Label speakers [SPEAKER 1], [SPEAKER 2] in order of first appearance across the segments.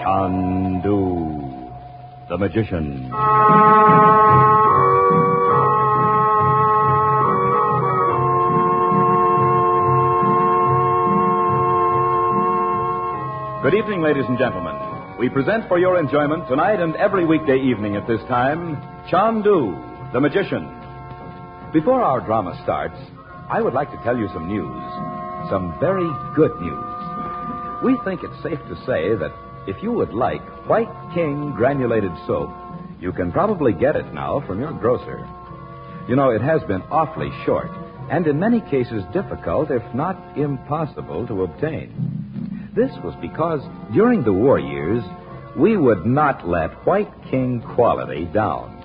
[SPEAKER 1] Chandu the Magician. Good evening, ladies and gentlemen. We present for your enjoyment tonight and every weekday evening at this time, Chandu the Magician. Before our drama starts, I would like to tell you some news. Some very good news. We think it's safe to say that if you would like White King granulated soap, you can probably get it now from your grocer. You know, it has been awfully short, and in many cases difficult, if not impossible, to obtain. This was because during the war years, we would not let White King quality down.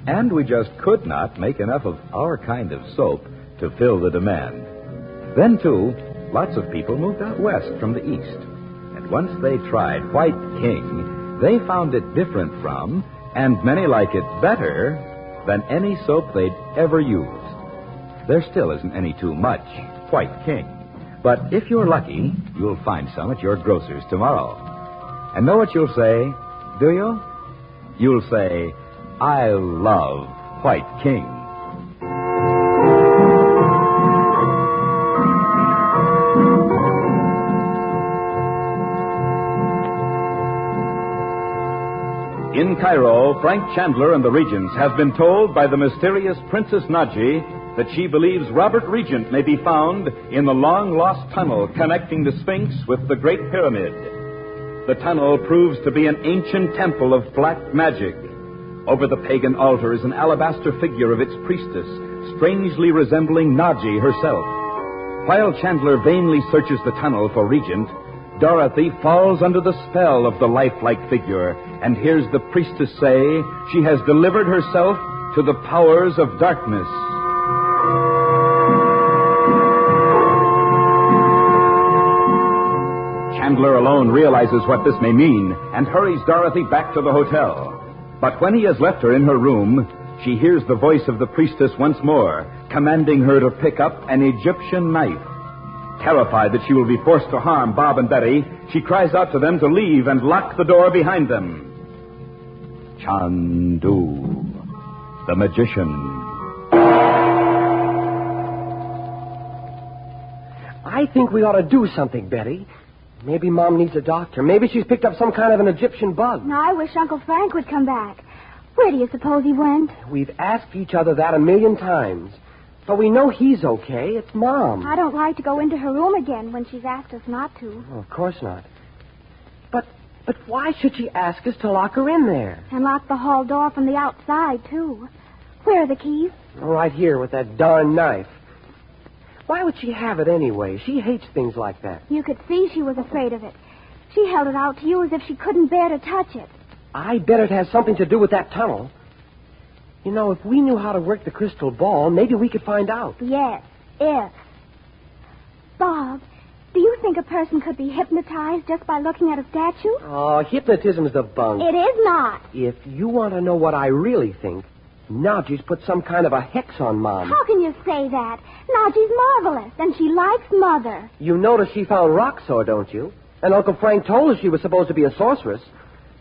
[SPEAKER 1] And we just could not make enough of our kind of soap to fill the demand. Then, too, lots of people moved out west from the east. And once they tried White King, they found it different from, and many like it better, than any soap they'd ever used. There still isn't any too much White King. But if you're lucky, you'll find some at your grocer's tomorrow. And know what you'll say, do you? You'll say, I love White King. In Cairo, Frank Chandler and the Regents have been told by the mysterious Princess Naji that she believes Robert Regent may be found in the long-lost tunnel connecting the Sphinx with the Great Pyramid. The tunnel proves to be an ancient temple of black magic. Over the pagan altar is an alabaster figure of its priestess, strangely resembling Naji herself. While Chandler vainly searches the tunnel for Regent, Dorothy falls under the spell of the lifelike figure and hears the priestess say she has delivered herself to the powers of darkness. Chandler alone realizes what this may mean and hurries Dorothy back to the hotel. But when he has left her in her room, she hears the voice of the priestess once more, commanding her to pick up an Egyptian knife. Terrified that she will be forced to harm Bob and Betty, she cries out to them to leave and lock the door behind them. Chandu the Magician.
[SPEAKER 2] I think we ought to do something, Betty. Maybe Mom needs a doctor. Maybe she's picked up some kind of an Egyptian bug.
[SPEAKER 3] No, I wish Uncle Frank would come back. Where do you suppose he went?
[SPEAKER 2] We've asked each other that 1,000,000 times. But we know he's okay. It's Mom.
[SPEAKER 3] I don't like to go into her room again when she's asked us not to.
[SPEAKER 2] Oh, of course not. But why should she ask us to lock her in there?
[SPEAKER 3] And lock the hall door from the outside, too. Where are the keys?
[SPEAKER 2] Right here with that darn knife. Why would she have it anyway? She hates things like that.
[SPEAKER 3] You could see she was afraid of it. She held it out to you as if she couldn't bear to touch it.
[SPEAKER 2] I bet it has something to do with that tunnel. You know, if we knew how to work the crystal ball, maybe we could find out.
[SPEAKER 3] Yes, if. Bob, do you think a person could be hypnotized just by looking at a statue?
[SPEAKER 2] Oh, hypnotism's the bunk.
[SPEAKER 3] It is not.
[SPEAKER 2] If you want to know what I really think, Naji's put some kind of a hex on Mom.
[SPEAKER 3] How can you say that? Naji's marvelous, and she likes Mother.
[SPEAKER 2] You notice she found Roxor, don't you? And Uncle Frank told her she was supposed to be a sorceress.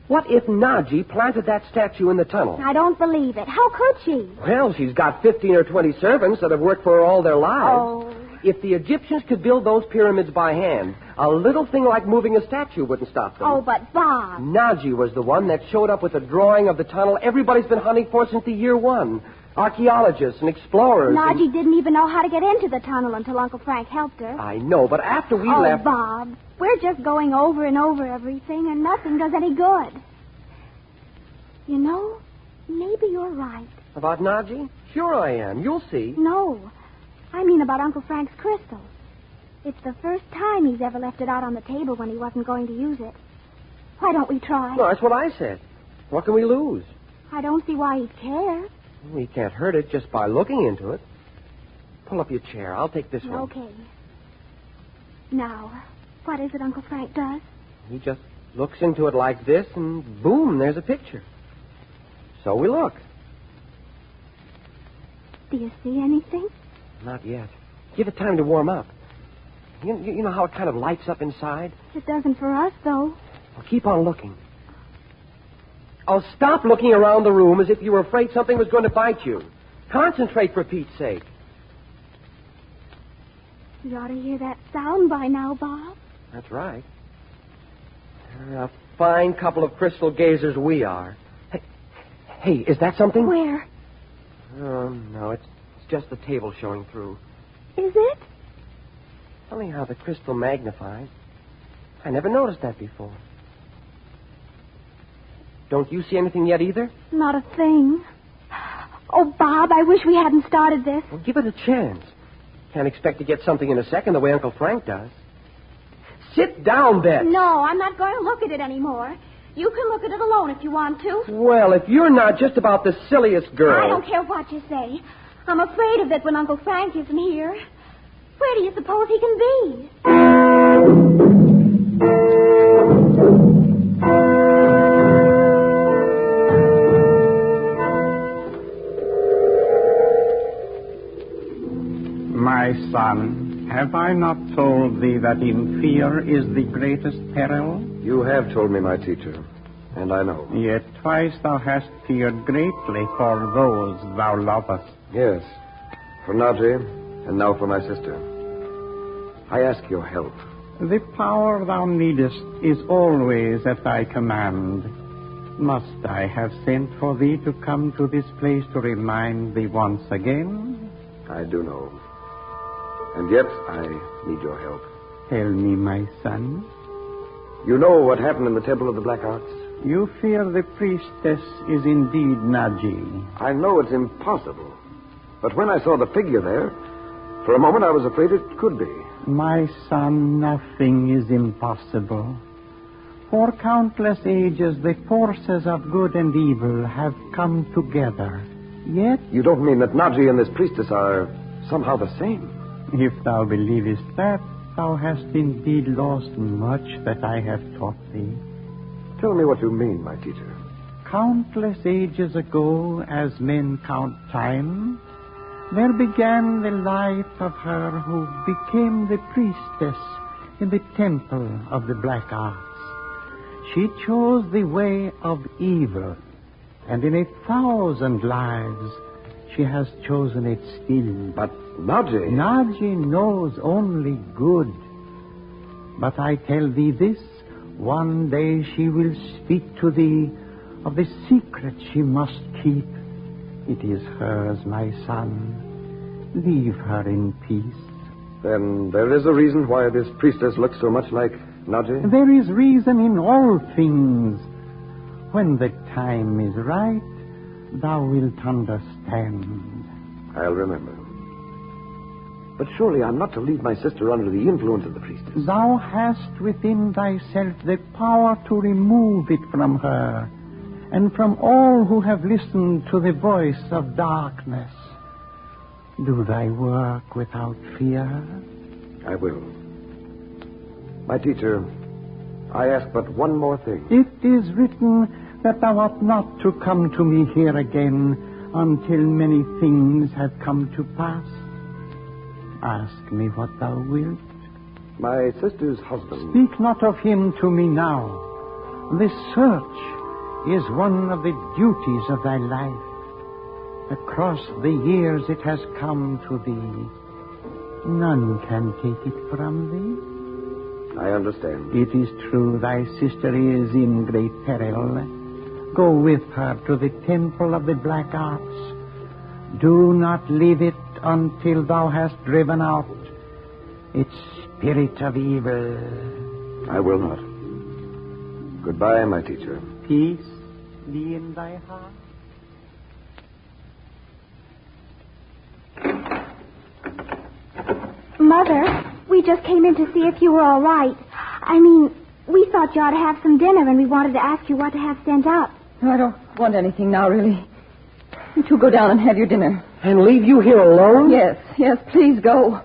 [SPEAKER 2] What if Naji planted that statue in the tunnel?
[SPEAKER 3] I don't believe it. How could she?
[SPEAKER 2] Well, she's got 15 or 20 servants that have worked for her all their lives.
[SPEAKER 3] Oh.
[SPEAKER 2] If the Egyptians could build those pyramids by hand, a little thing like moving a statue wouldn't stop them.
[SPEAKER 3] Oh, but Bob.
[SPEAKER 2] Naji was the one that showed up with a drawing of the tunnel everybody's been hunting for since the year 1. Archaeologists and explorers.
[SPEAKER 3] Naji didn't even know how to get into the tunnel until Uncle Frank helped her.
[SPEAKER 2] I know, but after we left...
[SPEAKER 3] Oh, Bob, we're just going over and over everything, and nothing does any good. You know, maybe you're right.
[SPEAKER 2] About Naji? Sure I am. You'll see.
[SPEAKER 3] No, I mean about Uncle Frank's crystal. It's the first time he's ever left it out on the table when he wasn't going to use it. Why don't we try?
[SPEAKER 2] No, that's what I said. What can we lose?
[SPEAKER 3] I don't see why he'd care.
[SPEAKER 2] We can't hurt it just by looking into it. Pull up your chair. I'll take this one.
[SPEAKER 3] Okay. Now, what is it Uncle Frank does?
[SPEAKER 2] He just looks into it like this, and boom, there's a picture. So we look.
[SPEAKER 3] Do you see anything?
[SPEAKER 2] Not yet. Give it time to warm up. You know how it kind of lights up inside?
[SPEAKER 3] It doesn't for us, though.
[SPEAKER 2] Well, keep on looking. Oh, stop looking around the room as if you were afraid something was going to bite you. Concentrate, for Pete's sake.
[SPEAKER 3] You ought to hear that sound by now, Bob.
[SPEAKER 2] That's right. A fine couple of crystal gazers we are. Hey, is that something?
[SPEAKER 3] Where?
[SPEAKER 2] No, it's just the table showing through.
[SPEAKER 3] Is it?
[SPEAKER 2] Funny how the crystal magnifies. I never noticed that before. Don't you see anything yet either?
[SPEAKER 3] Not a thing. Oh, Bob, I wish we hadn't started this.
[SPEAKER 2] Well, give it a chance. Can't expect to get something in a second the way Uncle Frank does. Sit down, Beth.
[SPEAKER 3] No, I'm not going to look at it anymore. You can look at it alone if you want to.
[SPEAKER 2] Well, if you're not just about the silliest girl...
[SPEAKER 3] I don't care what you say. I'm afraid of it when Uncle Frank isn't here. Where do you suppose he can be?
[SPEAKER 4] My son, have I not told thee that in fear is the greatest peril?
[SPEAKER 5] You have told me, my teacher, and I know.
[SPEAKER 4] Yet twice thou hast feared greatly for those thou lovest.
[SPEAKER 5] Yes, for Naji, and now for my sister. I ask your help.
[SPEAKER 4] The power thou needest is always at thy command. Must I have sent for thee to come to this place to remind thee once again?
[SPEAKER 5] I do know. And yet, I need your help.
[SPEAKER 4] Tell me, my son.
[SPEAKER 5] You know what happened in the Temple of the Black Arts?
[SPEAKER 4] You fear the priestess is indeed Naji.
[SPEAKER 5] I know it's impossible. But when I saw the figure there, for a moment I was afraid it could be.
[SPEAKER 4] My son, nothing is impossible. For countless ages, the forces of good and evil have come together. Yet...
[SPEAKER 5] You don't mean that Naji and this priestess are somehow the same?
[SPEAKER 4] If thou believest that, thou hast indeed lost much that I have taught thee.
[SPEAKER 5] Tell me what you mean, my teacher.
[SPEAKER 4] Countless ages ago, as men count time, there began the life of her who became the priestess in the temple of the Black Arts. She chose the way of evil, and in 1,000 lives she has chosen it still.
[SPEAKER 5] But Naji...
[SPEAKER 4] Naji knows only good. But I tell thee this, one day she will speak to thee of the secret she must keep. It is hers, my son. Leave her in peace.
[SPEAKER 5] Then there is a reason why this priestess looks so much like Naji?
[SPEAKER 4] There is reason in all things. When the time is right, thou wilt understand.
[SPEAKER 5] I'll remember. But surely I'm not to leave my sister under the influence of the priestess.
[SPEAKER 4] Thou hast within thyself the power to remove it from her and from all who have listened to the voice of darkness. Do thy work without fear.
[SPEAKER 5] I will. My teacher, I ask but one more thing.
[SPEAKER 4] It is written that thou art not to come to me here again until many things have come to pass. Ask me what thou wilt.
[SPEAKER 5] My sister's husband...
[SPEAKER 4] Speak not of him to me now. The search is one of the duties of thy life. Across the years it has come to thee. None can take it from thee.
[SPEAKER 5] I understand.
[SPEAKER 4] It is true thy sister is in great peril. Go with her to the temple of the Black Arts. Do not leave it until thou hast driven out its spirit of evil.
[SPEAKER 5] I will not. Goodbye, my teacher.
[SPEAKER 4] Peace be in thy heart.
[SPEAKER 3] Mother, we just came in to see if you were all right. I mean, we thought you ought to have some dinner, and we wanted to ask you what to have sent up.
[SPEAKER 6] No, I don't want anything now, really. You two go down and have your dinner.
[SPEAKER 2] And leave you here alone?
[SPEAKER 6] Yes, please go.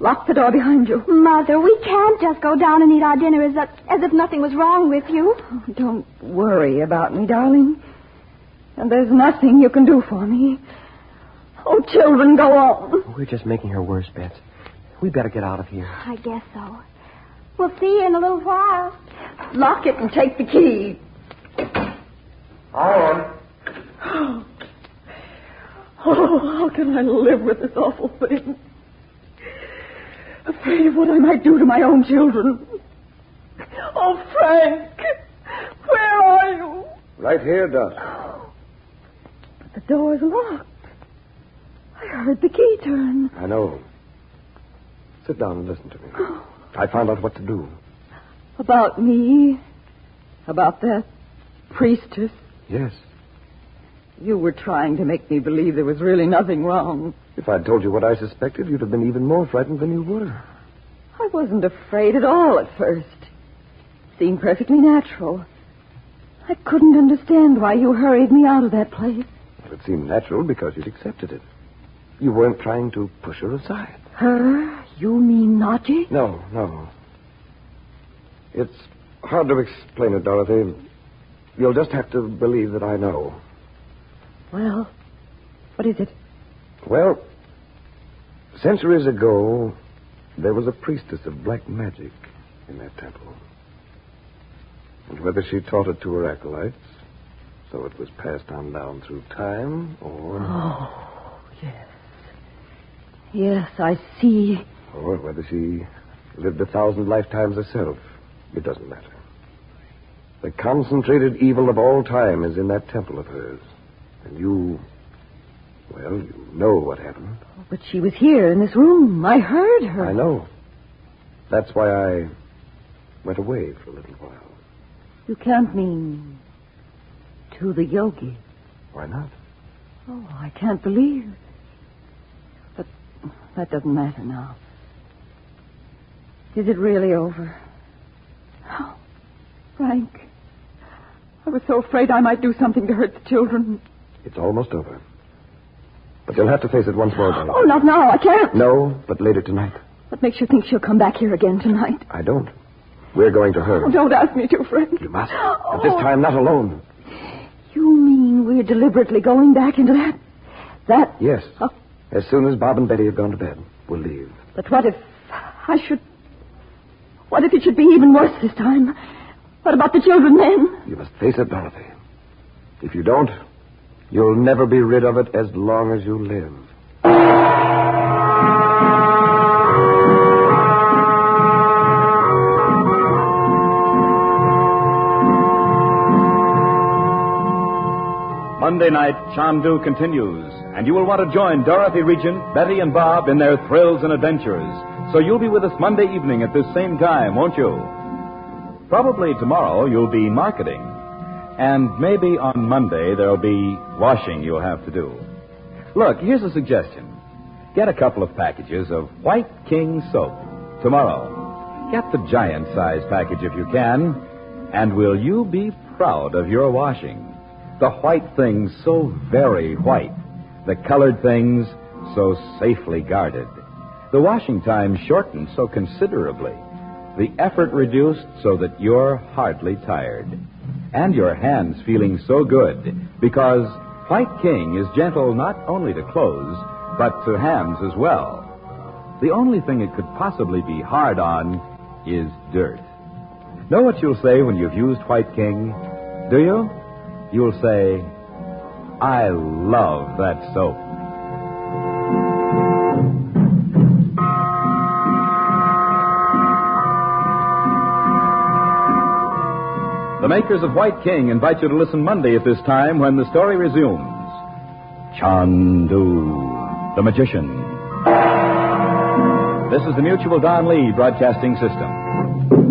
[SPEAKER 6] Lock the door behind you.
[SPEAKER 3] Mother, we can't just go down and eat our dinner as if nothing was wrong with you.
[SPEAKER 6] Oh, don't worry about me, darling. And there's nothing you can do for me. Oh, children, go on.
[SPEAKER 2] We're just making her worse, Beth. We better get out of here.
[SPEAKER 3] I guess so. We'll see you in a little while.
[SPEAKER 6] Lock it and take the key.
[SPEAKER 5] I am.
[SPEAKER 6] Oh, how can I live with this awful thing? Afraid of what I might do to my own children. Oh, Frank, where are you?
[SPEAKER 5] Right here, Dot.
[SPEAKER 6] But the door's locked. I heard the key turn.
[SPEAKER 5] I know. Sit down and listen to me. I found out what to do.
[SPEAKER 6] About me? About that priestess?
[SPEAKER 5] Yes.
[SPEAKER 6] You were trying to make me believe there was really nothing wrong.
[SPEAKER 5] If I'd told you what I suspected, you'd have been even more frightened than you were.
[SPEAKER 6] I wasn't afraid at all at first. Seemed perfectly natural. I couldn't understand why you hurried me out of that place.
[SPEAKER 5] Well, it seemed natural because you'd accepted it. You weren't trying to push her aside.
[SPEAKER 6] Her? You mean Naji?
[SPEAKER 5] No. It's hard to explain it, Dorothy. You'll just have to believe that I know.
[SPEAKER 6] Well, what is it?
[SPEAKER 5] Well, centuries ago, there was a priestess of black magic in that temple. And whether she taught it to her acolytes, so it was passed on down through time, or...
[SPEAKER 6] Oh, yes. Yes, I see.
[SPEAKER 5] Or whether she lived 1,000 lifetimes herself, it doesn't matter. The concentrated evil of all time is in that temple of hers. And you know what happened.
[SPEAKER 6] Oh, but she was here in this room. I heard her.
[SPEAKER 5] I know. That's why I went away for a little while.
[SPEAKER 6] You can't mean to the yogi.
[SPEAKER 5] Why not?
[SPEAKER 6] Oh, I can't believe. But that doesn't matter now. Is it really over? Oh, Frank, I was so afraid I might do something to hurt the children.
[SPEAKER 5] It's almost over. But you'll have to face it once more, Dorothy.
[SPEAKER 6] Oh, not now. I can't.
[SPEAKER 5] No, but later tonight.
[SPEAKER 6] What makes you think she'll come back here again tonight?
[SPEAKER 5] I don't. We're going to her.
[SPEAKER 6] Oh, don't ask me to, Frank.
[SPEAKER 5] You must. But this time, not alone.
[SPEAKER 6] You mean we're deliberately going back into that...
[SPEAKER 5] Yes.
[SPEAKER 6] Oh.
[SPEAKER 5] As soon as Bob and Betty have gone to bed, we'll leave.
[SPEAKER 6] But what if it should be even worse this time? What about the children then?
[SPEAKER 5] You must face it, Dorothy. If you don't, you'll never be rid of it as long as you live.
[SPEAKER 1] Monday night, Chandu continues, and you will want to join Dorothy Regent, Betty, and Bob in their thrills and adventures. So you'll be with us Monday evening at this same time, won't you? Probably tomorrow you'll be marketing, and maybe on Monday there'll be washing you'll have to do. Look, here's a suggestion. Get a couple of packages of White King soap tomorrow. Get the giant-size package if you can, and will you be proud of your washing? The white things so very white. The colored things so safely guarded. The washing time shortened so considerably. The effort reduced so that you're hardly tired. And your hands feeling so good because White King is gentle not only to clothes, but to hands as well. The only thing it could possibly be hard on is dirt. Know what you'll say when you've used White King? Do you? You'll say, I love that soap. The makers of White King invite you to listen Monday at this time when the story resumes. Chandu the Magician. This is the Mutual Don Lee Broadcasting System.